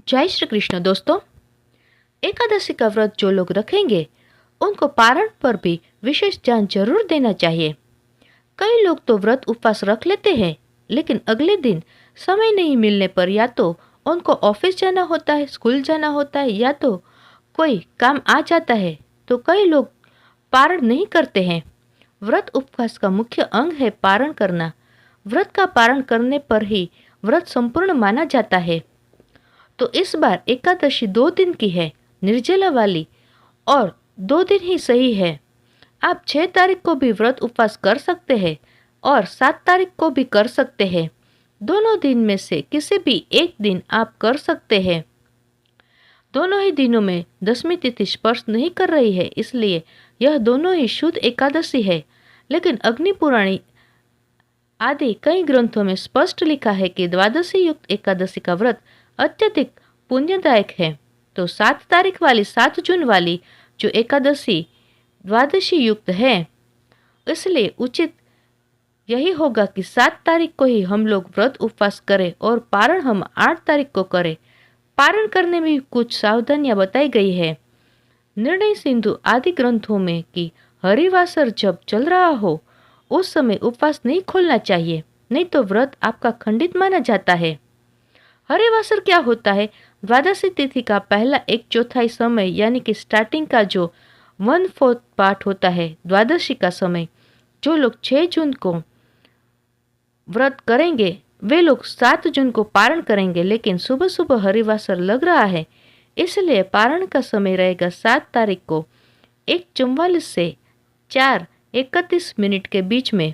जय श्री कृष्ण दोस्तों। एकादशी का व्रत जो लोग रखेंगे उनको पारण पर भी विशेष ध्यान जरूर देना चाहिए। कई लोग तो व्रत उपवास रख लेते हैं, लेकिन अगले दिन समय नहीं मिलने पर या तो उनको ऑफिस जाना होता है, स्कूल जाना होता है, या तो कोई काम आ जाता है, तो कई लोग पारण नहीं करते हैं। व्रत उपवास का मुख्य अंग है पारण करना। व्रत का पारण करने पर ही व्रत संपूर्ण माना जाता है। तो इस बार एकादशी 2 दिन की है, निर्जला वाली, और 2 दिन ही सही है। आप 6 तारीख को भी व्रत उपवास कर सकते हैं और 7 तारीख को भी कर सकते हैं। दोनों दिन में से किसी भी एक दिन आप कर सकते हैं। दोनों ही दिनों में दशमी तिथि स्पर्श नहीं कर रही है, इसलिए यह दोनों ही शुद्ध एकादशी है। लेकिन अग्नि पुराणी आदि कई ग्रंथों में स्पष्ट लिखा है कि द्वादशी युक्त एकादशी का व्रत अत्यधिक पुण्यदायक है। तो 7 तारीख वाली 7 जून वाली जो एकादशी द्वादशी युक्त है, इसलिए उचित यही होगा कि 7 तारीख को ही हम लोग व्रत उपवास करें और पारण हम 8 तारीख को करें। पारण करने में कुछ सावधानियां बताई गई है। निर्णय सिंधु आदि ग्रंथों में कि हरिवासर जब चल रहा हो उस समय उपवास नहीं खोलना चाहिए, नहीं तो व्रत आपका खंडित माना जाता है। हरिवासर क्या होता है? द्वादशी तिथि का पहला 1/4 समय यानी कि स्टार्टिंग का जो 1/4 पार्ट होता है द्वादशी का समय, जो लोग 6 जून को व्रत करेंगे वे लोग 7 जून को पारण करेंगे। लेकिन सुबह सुबह हरिवासर लग रहा है, इसलिए पारण का समय रहेगा 7 तारीख को 1:44 से 4:31 के बीच में।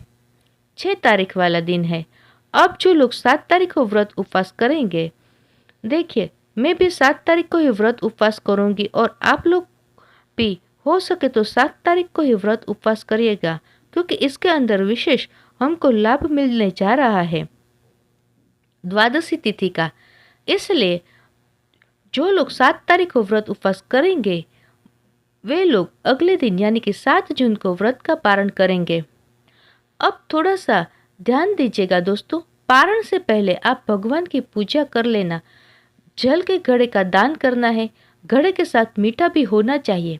6 तारीख वाला दिन है। अब जो लोग 7 तारीख को व्रत उपवास करेंगे, देखिए मैं भी 7 तारीख को ही व्रत उपवास करूंगी और आप लोग भी हो सके तो 7 तारीख को ही व्रत उपवास करिएगा, क्योंकि इसके अंदर विशेष हमको लाभ मिलने जा रहा है द्वादशी तिथि का। इसलिए जो लोग 7 तारीख को व्रत उपवास करेंगे वे लोग अगले दिन यानी कि 7 जून को व्रत का पारण करेंगे। अब थोड़ा सा ध्यान दीजिएगा दोस्तों, पारण से पहले आप भगवान की पूजा कर लेना। जल के घड़े का दान करना है, घड़े के साथ मीठा भी होना चाहिए।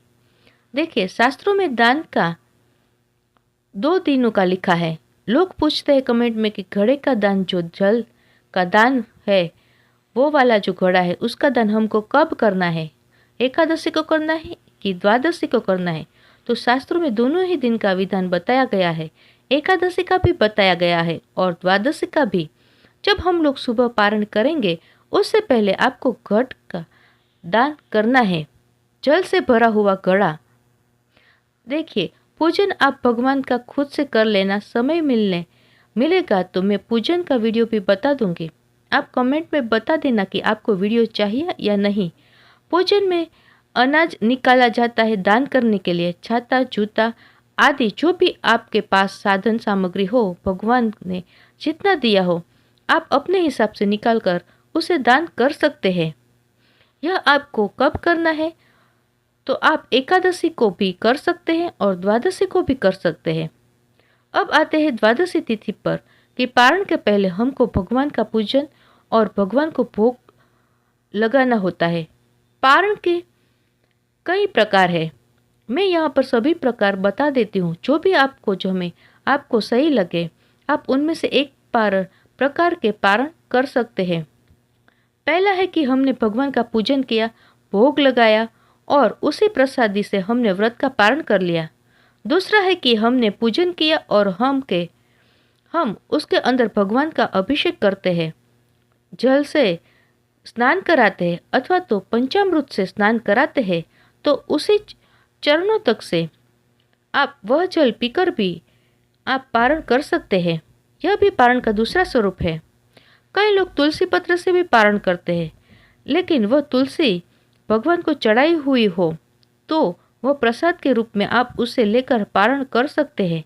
देखिए शास्त्रों में दान का 2 दिनों का लिखा है। लोग पूछते हैं कमेंट में कि घड़े का दान, जो जल का दान है वो वाला जो घड़ा है, उसका दान हमको कब करना है? एकादशी को करना है कि द्वादशी को करना है? तो शास्त्रों में दोनों ही दिन का विधान बताया गया है। एकादशी का भी बताया गया है और द्वादशी का भी। जब हम लोग सुबह पारण करेंगे उससे पहले आपको घट का दान करना है, जल से भरा हुआ घड़ा। देखिए पूजन आप भगवान का खुद से कर लेना। समय मिलेगा तो मैं पूजन का वीडियो भी बता दूंगी। आप कमेंट में बता देना कि आपको वीडियो चाहिए या नहीं। पूजन में अनाज निकाला जाता है दान करने के लिए। छाता, जूता आदि जो भी आपके पास साधन सामग्री हो, भगवान ने जितना दिया हो, आप अपने हिसाब से निकाल कर उसे दान कर सकते हैं। यह आपको कब करना है? तो आप एकादशी को भी कर सकते हैं और द्वादशी को भी कर सकते हैं। अब आते हैं द्वादशी तिथि पर कि पारण के पहले हमको भगवान का पूजन और भगवान को भोग लगाना होता है। पारण के कई प्रकार है, मैं यहाँ पर सभी प्रकार बता देती हूँ। जो भी आपको सही लगे आप उनमें से एक प्रकार के पारण कर सकते हैं। पहला है कि हमने भगवान का पूजन किया, भोग लगाया और उसी प्रसादी से हमने व्रत का पारण कर लिया। दूसरा है कि हमने पूजन किया और हम उसके अंदर भगवान का अभिषेक करते हैं, जल से स्नान कराते हैं अथवा तो पंचामृत से स्नान कराते हैं। तो उसी चरणों तक से आप वह जल पीकर भी आप पारण कर सकते हैं। यह भी पारण का दूसरा स्वरूप है। कई लोग तुलसी पत्र से भी पारण करते हैं, लेकिन वह तुलसी भगवान को चढ़ाई हुई हो तो वह प्रसाद के रूप में आप उसे लेकर पारण कर सकते हैं।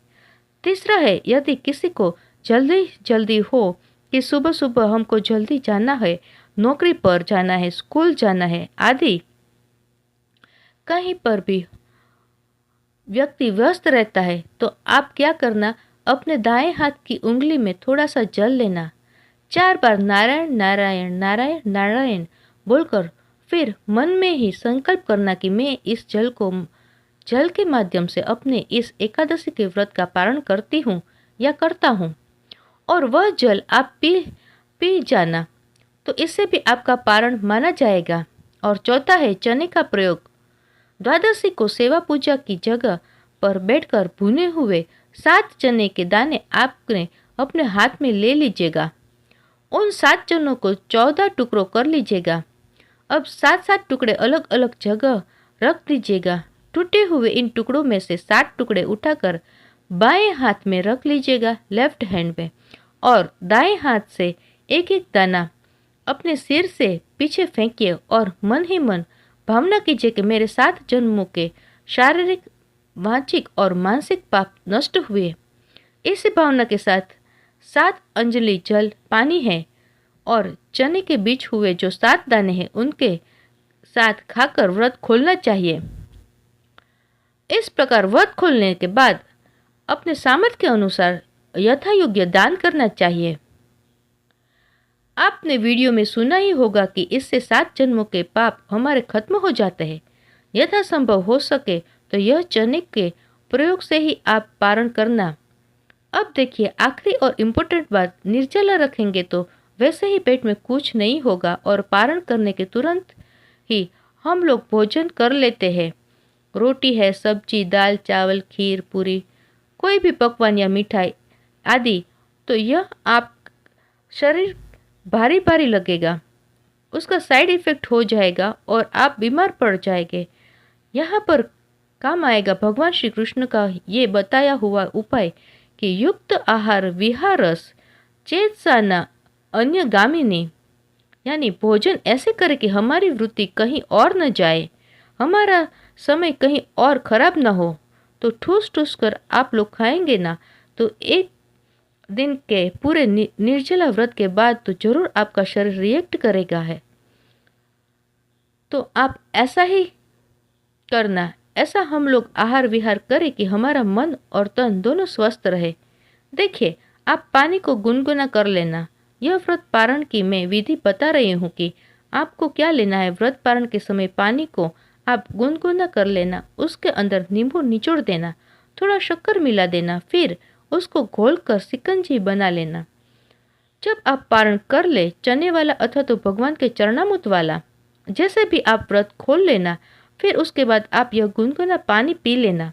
तीसरा है यदि किसी को जल्दी हो कि सुबह सुबह हमको जल्दी जाना है, नौकरी पर जाना है, स्कूल जाना है आदि, कहीं पर भी व्यक्ति व्यस्त रहता है, तो आप क्या करना, अपने दाएं हाथ की उंगली में थोड़ा सा जल लेना, 4 बार नारायण नारायण नारायण नारायण बोलकर फिर मन में ही संकल्प करना कि मैं इस जल के माध्यम से अपने इस एकादशी के व्रत का पारण करती हूँ या करता हूँ, और वह जल आप पी जाना, तो इससे भी आपका पारण माना जाएगा। और चौथा है चने का प्रयोग। द्वादशी को सेवा पूजा की जगह पर बैठकर भुने हुए 7 चने के दाने आपने अपने हाथ में ले लीजिएगा। उन 7 चनों को 14 टुकड़ों कर लीजिएगा। अब 7-7 टुकड़े अलग अलग जगह रख दीजिएगा। टूटे हुए इन टुकड़ों में से 7 टुकड़े उठाकर बाएं हाथ में रख लीजिएगा, लेफ्ट हैंड में, और दाएं हाथ से एक एक दाना अपने सिर से पीछे फेंकिए और मन ही मन भावना कीजिए कि मेरे 7 जन्मों के शारीरिक, वाचिक और मानसिक पाप नष्ट हुए। इस भावना के साथ 7 अंजलि जल पानी है और चने के बीच हुए जो 7 दाने हैं उनके साथ खाकर व्रत खोलना चाहिए। इस प्रकार व्रत खोलने के बाद अपने सामर्थ्य के अनुसार यथा योग्य दान करना चाहिए। आपने वीडियो में सुना ही होगा कि इससे 7 जन्मों के पाप हमारे खत्म हो जाते हैं। यथासंभव हो सके तो यह चने के प्रयोग से ही आप पारण करना। अब देखिए आखिरी और इम्पोर्टेंट बात, निर्जला रखेंगे तो वैसे ही पेट में कुछ नहीं होगा और पारण करने के तुरंत ही हम लोग भोजन कर लेते हैं। रोटी है, सब्जी, दाल, चावल, खीर, पूरी, कोई भी पकवान या मिठाई आदि, तो यह आप शरीर भारी भारी लगेगा, उसका साइड इफेक्ट हो जाएगा और आप बीमार पड़ जाएंगे। यहाँ पर काम आएगा भगवान श्री कृष्ण का ये बताया हुआ उपाय कि युक्त आहार विहारस चेतसाना अन्य गामिनी, यानी भोजन ऐसे करें कि हमारी वृत्ति कहीं और न जाए, हमारा समय कहीं और खराब ना हो। तो ठूस ठूस कर आप लोग खाएंगे ना, तो एक दिन के पूरे निर्जला व्रत के बाद तो जरूर आपका शरीर रिएक्ट करेगा है। तो आप ऐसा ही करना, ऐसा हम लोग आहार विहार करें कि हमारा मन और तन दोनों स्वस्थ रहे। देखिए, आप पानी को गुनगुना कर लेना। यह व्रत पारण की मैं विधि बता रही हूँ कि आपको क्या लेना है। व्रत पारण के समय पानी को आप गुनगुना कर लेना, उसके अंदर नींबू निचोड़ देना, थोड़ा शक्कर मिला देना, फिर उसको घोलकर शिकंजी बना लेना। जब आप पारण कर ले, चने वाला अथवा तो भगवान के चरणामृत वाला, जैसे भी आप व्रत खोल लेना, फिर उसके बाद आप यह गुनगुना पानी पी लेना।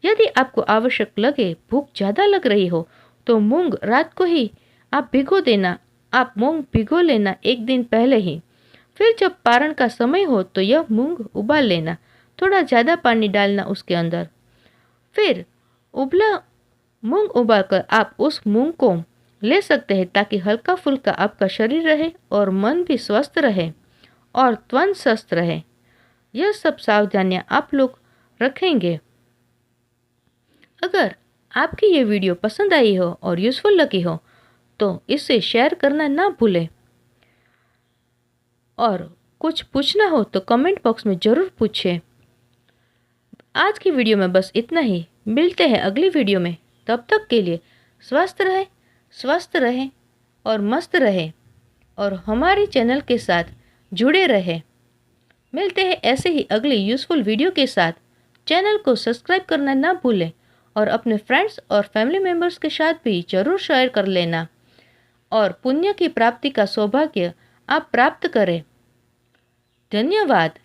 यदि आपको आवश्यक लगे, भूख ज़्यादा लग रही हो, तो मूंग रात को ही आप भिगो देना। आप मूंग भिगो लेना एक दिन पहले ही, फिर जब पारण का समय हो तो यह मूंग उबाल लेना, थोड़ा ज़्यादा पानी डालना उसके अंदर। फिर उबला मूंग उबालकर आप उस मूंग को ले सकते हैं, ताकि हल्का फुल्का आपका शरीर रहे और मन भी स्वस्थ रहे और त्वचा स्वस्थ रहे। यह सब सावधानियां आप लोग रखेंगे। अगर आपकी ये वीडियो पसंद आई हो और यूज़फुल लगी हो तो इसे शेयर करना ना भूलें, और कुछ पूछना हो तो कमेंट बॉक्स में ज़रूर पूछें। आज की वीडियो में बस इतना ही। मिलते हैं अगली वीडियो में। तब तक के लिए स्वस्थ रहें और मस्त रहें, और हमारे चैनल के साथ जुड़े रहें। मिलते हैं ऐसे ही अगली यूज़फुल वीडियो के साथ। चैनल को सब्सक्राइब करना ना भूलें और अपने फ्रेंड्स और फैमिली मेम्बर्स के साथ भी ज़रूर शेयर कर लेना, और पुण्य की प्राप्ति का सौभाग्य आप प्राप्त करें। धन्यवाद।